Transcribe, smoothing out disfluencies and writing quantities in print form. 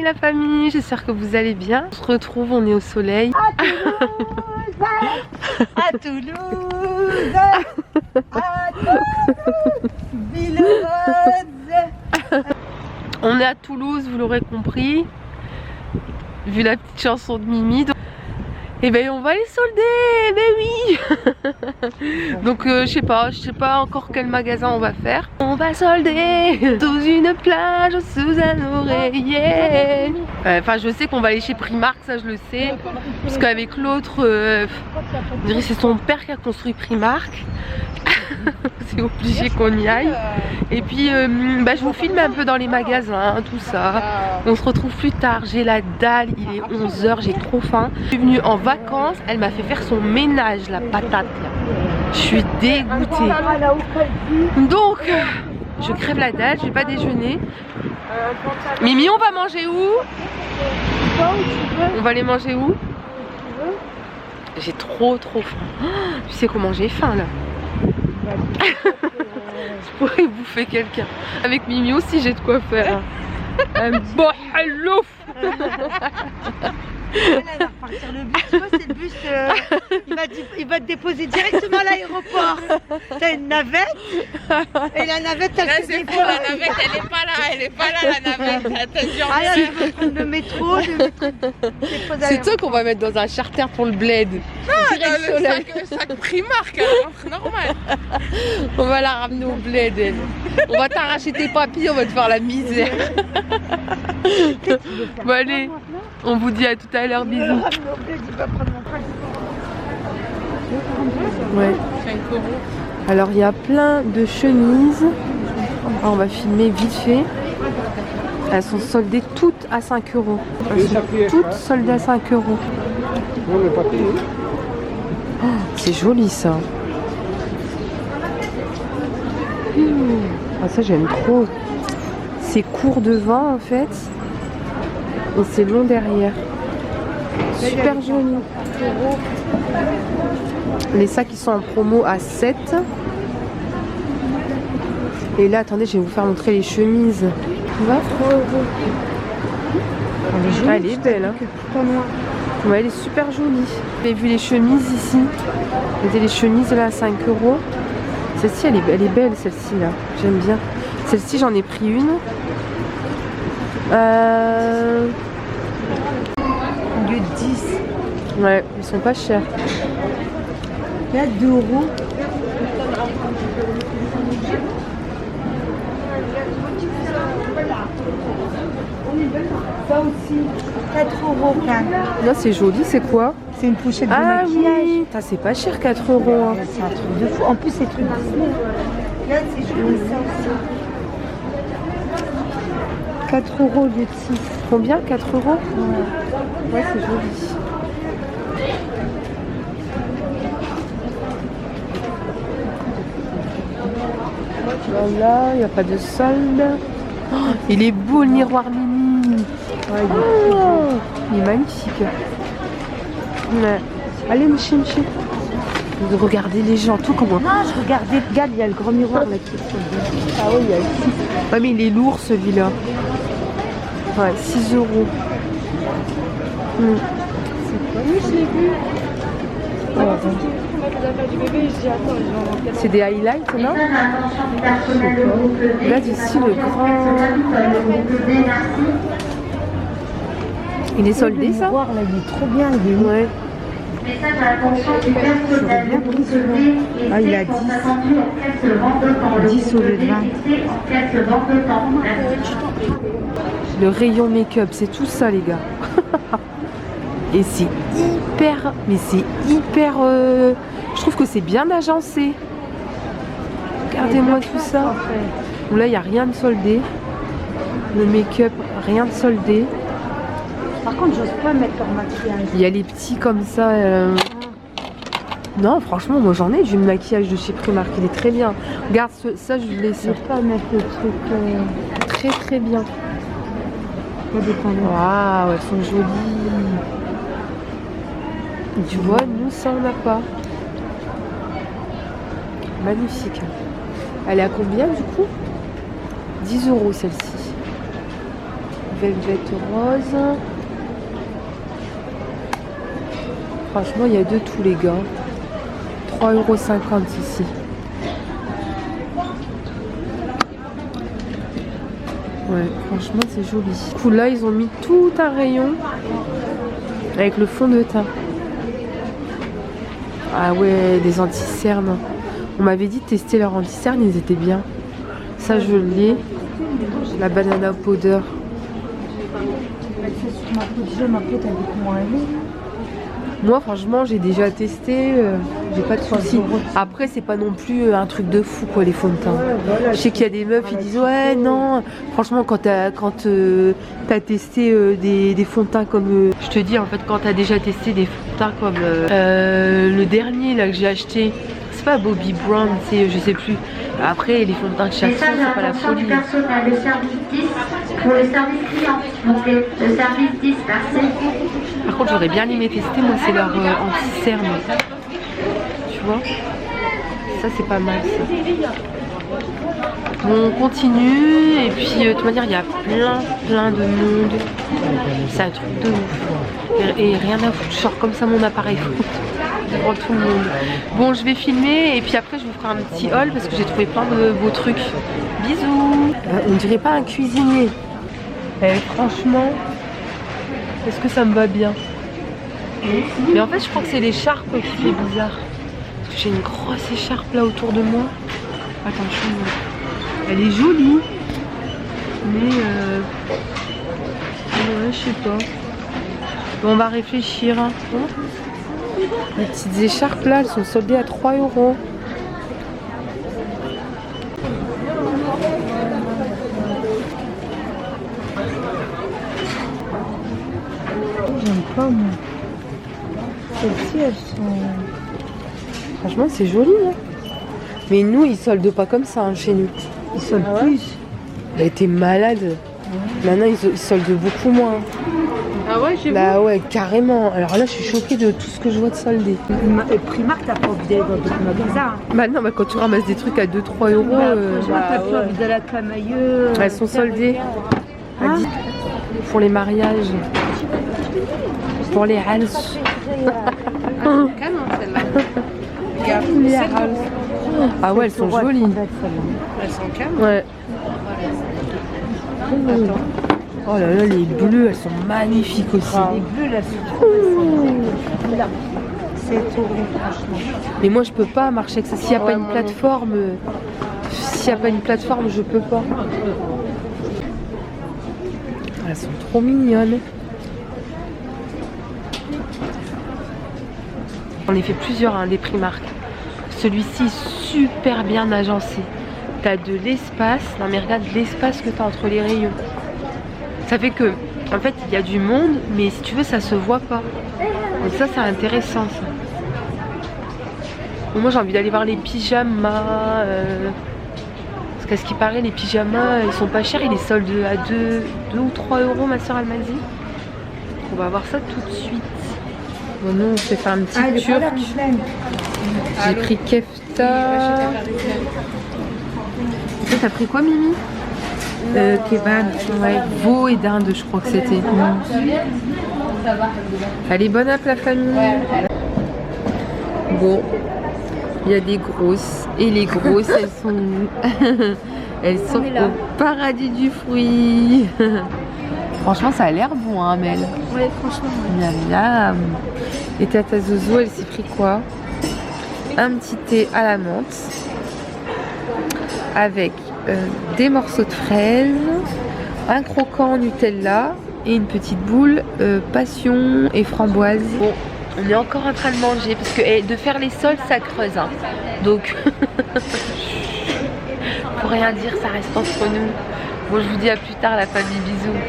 Salut la famille, j'espère que vous allez bien. On se retrouve, on est au soleil. À Toulouse, à Toulouse, ville rose. On est à Toulouse, vous l'aurez compris, vu la petite chanson de Mimi. Et ben on va les solder, mais oui. Donc je sais pas encore quel magasin on va faire. On va solder sous une plage, sous un oreiller. Enfin je sais qu'on va aller chez Primark, ça je le sais. Parce qu'avec l'autre, on dirait que c'est son père qui a construit Primark. C'est obligé qu'on y aille. Et puis je vous filme un peu dans les magasins, tout ça. On se retrouve plus tard, j'ai la dalle, il est 11 h, j'ai trop faim. Je suis venue en vacances, elle m'a fait faire son ménage, la patate là. Je suis dégoûtée. Donc je crève la dalle, je vais pas déjeuner. Mimi, on va manger où? On va aller manger où? J'ai trop faim. Tu sais comment j'ai faim là? Je pourrais bouffer quelqu'un. Avec Mimi aussi j'ai de quoi faire. Un bohalouf. Elle va repartir le bus, tu vois, c'est le bus, il va te déposer directement à l'aéroport. T'as une navette, et la navette, elle se c'est faux, la navette, elle est pas là la navette. Ah là, tu vas prendre le métro, c'est toi qu'on va mettre dans un charter pour le bled. Ah, dans le sac Primark, alors, normal. On va la ramener au bled, elle. On va t'arracher tes papiers, on va te faire la misère. Bon allez, on vous dit à tout à l'heure, bisous. Ouais. Alors il y a plein de chemises. Alors, on va filmer vite fait. Elles sont soldées toutes à 5 €. Elles sont toutes soldées à 5 €. Oh, c'est joli ça. Ah, ça j'aime trop. C'est court devant en fait. Et c'est long derrière. Super joli. Les sacs qui sont en promo à 7. Et là, attendez, je vais vous faire montrer les chemises. Tu vois, 3 €. Elle est belle. Hein. Ouais, elle est super jolie. Vous avez vu les chemises ici? Vous avez les chemises là à 5 €. Celle-ci, elle est belle, celle-ci là. J'aime bien. Celle-ci, j'en ai pris une. Au lieu de 10. Ouais, ils sont pas chers. Là, 2 €. Ça aussi, 4 € quand même. Là, c'est joli, c'est quoi? C'est une pochette de Ah maquillage. oui, c'est pas cher, 4 €. Hein. C'est un truc de fou. En plus, c'est truc Disney. Là, c'est joli ça aussi. 4 € au lieu de 6. Combien? 4 €? Ouais, c'est joli. Voilà, il n'y a pas de solde. Oh, il est beau le miroir Mimi. Ouais, il est magnifique. Ouais. Allez, monsieur. Regardez les gens, tout comment. Non, je regardais, regarde, il y a le grand miroir là qui est trop bien. Ah oui, il y a le 6. Ouais, mais il est lourd celui-là. Ouais, 6 €. Oui, je l'ai vu. C'est des highlights, non? Là, ici, le grand... Il est soldé, ça? Le miroir là, il est trop bien, il est lourd. Ouais. Ah, il a 10. 10 au lieu de 20. Le rayon make-up, c'est tout ça, les gars. Et c'est hyper... Mais c'est hyper... Je trouve que c'est bien agencé. Regardez-moi tout ça. Bon, là, il n'y a rien de soldé. Le make-up, rien de soldé. Par contre, j'ose pas mettre leur maquillage. Il y a les petits comme ça. Non, franchement, moi j'en ai du maquillage de chez Primark. Il est très bien. Regarde, ça, je le laisse. Je veux pas mettre le truc. Très bien. Waouh, elles sont jolies. Tu vois, nous, ça, on n'a pas. Magnifique. Elle est à combien, du coup? 10 € celle-ci. velvet rose. Franchement, il y a de tout, les gars. 3,50 € ici. Ouais, franchement, c'est joli. Du coup, là, ils ont mis tout un rayon avec le fond de teint. Ah ouais, des anti-cernes. On m'avait dit de tester leurs anti-cernes, ils étaient bien. Ça, je l'ai. La banana powder. Moi, franchement, j'ai déjà testé. J'ai pas de soucis. Après, c'est pas non plus un truc de fou, quoi, les fonds de teint. Je sais qu'il y a des meufs, ils disent ouais, non. Franchement, quand t'as testé des fonds de teint comme. Je te dis, en fait, quand t'as déjà testé des fonds de teint comme le dernier là que j'ai acheté. C'est pas Bobbi Brown, c'est je sais plus. Après, les fonds de teint de chaque fois, c'est pas la folie. Le service 10 pour le service client. Donc le service 10, merci. Par contre, j'aurais bien aimé tester, moi, c'est leur anti-cerne. Tu vois? Ça, c'est pas mal, ça. Bon, on continue. Et puis, de toute manière, il y a plein de monde. C'est un truc de ouf. Et rien à foutre. Je sors comme ça mon appareil photo devant tout le monde. Bon, je vais filmer et puis après, je vous ferai un petit haul parce que j'ai trouvé plein de beaux trucs. Bisous. On dirait pas un cuisinier. Franchement, est-ce que ça me va bien? Mais en fait, je crois que c'est l'écharpe qui fait bizarre. Parce que j'ai une grosse écharpe là autour de moi. Attention, elle est jolie. Mais ouais, je sais pas. Bon, on va réfléchir. Hein. Les petites écharpes là, elles sont soldées à 3 €. J'aime pas moi. Celles-ci, elles sont... Franchement, c'est joli. Hein. Mais nous, ils soldent pas comme ça hein, chez nous. Ils soldent plus. Elle était malade. Maintenant, ils soldent beaucoup moins. Ah ouais, j'ai vu. Bah ouais, carrément. Alors là, je suis choquée de tout ce que je vois de soldé. Primark, t'as pas envie d'aller dans d'autres magasins. Bah non, bah quand tu ramasses des trucs à 2-3 €. T'as plus envie d'aller à Camailleux. Elles sont soldées. Hein? Pour les mariages. Pour les hals. Canon, celle-là. Regarde, Les hals. Ah ouais, elles sont jolies. elles sont canon. Ouais. Oh là là, les bleues, elles sont magnifiques aussi. Les bleus, là, c'est c'est trop gros, franchement. Mais moi, je peux pas marcher avec ça. S'il n'y a pas une plateforme, je peux pas. Elles sont trop mignonnes. On en fait plusieurs, hein, des Primark. Celui-ci, super bien agencé. T'as de l'espace. Non mais regarde l'espace que t'as entre les rayons. Ça fait que, en fait, il y a du monde, mais si tu veux, ça se voit pas. Donc ça, c'est intéressant, ça. Bon, moi, j'ai envie d'aller voir les pyjamas. Parce qu'à ce qui paraît, les pyjamas, ils sont pas chers. Ils les soldent à 2 ou 3 €, ma soeur, elle m'a dit. On va voir ça tout de suite. Bon, nous, on s'est fait un petit turc. J'ai pris kefta. Toi, t'as pris quoi, Mimi? Kebab, ouais, veau et dinde, je crois que c'était. Allez, bonne app la famille. Bon, il y a des grosses et les grosses, elles sont, elles sont au paradis du fruit. Franchement, ça a l'air bon, hein, Mel. Ouais, franchement. Miam miam. Et Tata Zozo, elle s'est pris quoi? Un petit thé à la menthe avec des morceaux de fraises, un croquant Nutella et une petite boule passion et framboise. Bon, on est encore en train de manger parce que de faire les sols, ça creuse. Hein. Donc, pour rien dire, ça reste entre nous. Bon, je vous dis à plus tard, la famille. Bisous.